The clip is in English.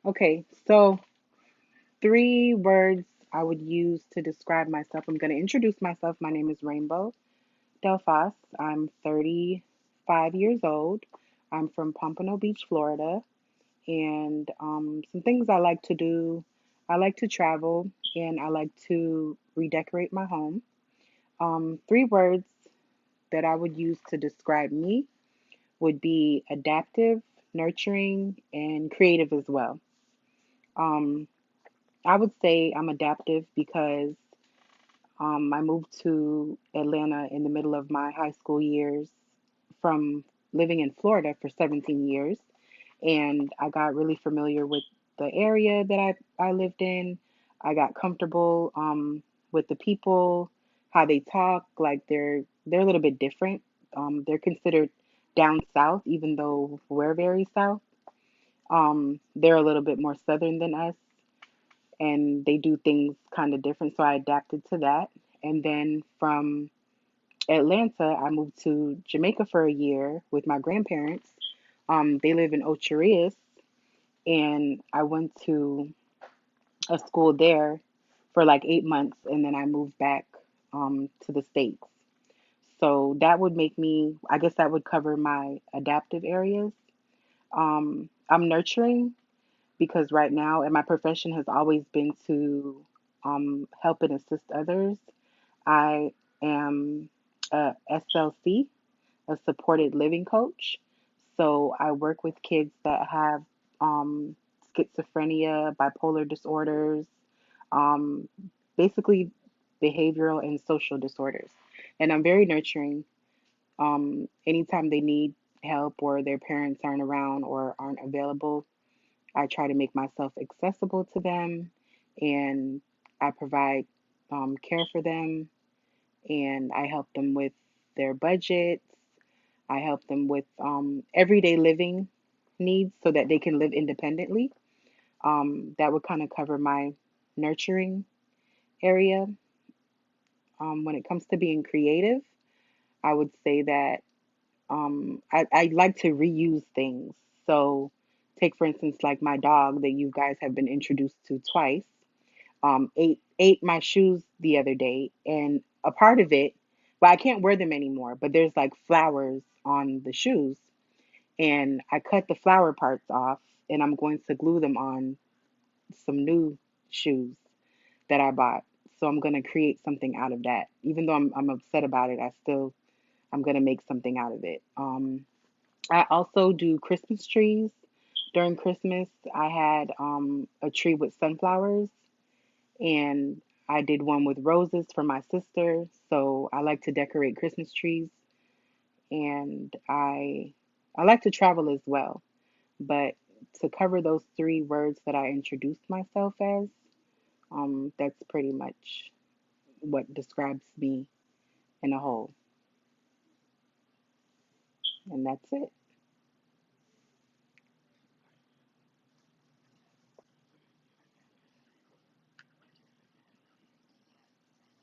Okay, so three words I would use to describe myself. I'm going to introduce myself. My name is Rainbow Delphos. I'm 35 years old. I'm from Pompano Beach, Florida. And some things I like to do, I like to travel and I like to redecorate my home. Three words that I would use to describe me would be adaptive, nurturing, and creative as well. Um, I would say I'm adaptive because I moved to Atlanta in the middle of my high school years from living in Florida for 17 years. And I got really familiar with the area that I lived in. I got comfortable with the people, how they talk, like they're a little bit different. They're considered down south, even though we're very south. They're a little bit more southern than us, and they do things kind of different. So I adapted to that. And then from Atlanta, I moved to Jamaica for a year with my grandparents. They live in Ocho Rios, and I went to a school there for like 8 months, and then I moved back to the States. So that would make me, I guess that would cover my adaptive areas. I'm nurturing because right now, and my profession has always been to help and assist others. I am a SLC, a supported living coach. So I work with kids that have um, schizophrenia, bipolar disorders, um, basically behavioral and social disorders. And I'm very nurturing. Anytime they need help or their parents aren't around or aren't available, I try to make myself accessible to them, and I provide care for them, and I help them with their budgets. I help them with everyday living needs so that they can live independently. That would kind of cover my nurturing area. When it comes to being creative, I would say that I like to reuse things. So, take for instance, like my dog that you guys have been introduced to twice. Ate my shoes the other day, and a part of it, well, I can't wear them anymore, but there's like flowers on the shoes, and I cut the flower parts off, and I'm going to glue them on some new shoes that I bought. So I'm going to create something out of that. Even though I'm upset about it, I'm going to make something out of it. I also do Christmas trees. During Christmas, I had a tree with sunflowers, and I did one with roses for my sister. So I like to decorate Christmas trees, and I like to travel as well. But to cover those three words that I introduced myself as, that's pretty much what describes me in a whole, and that's it.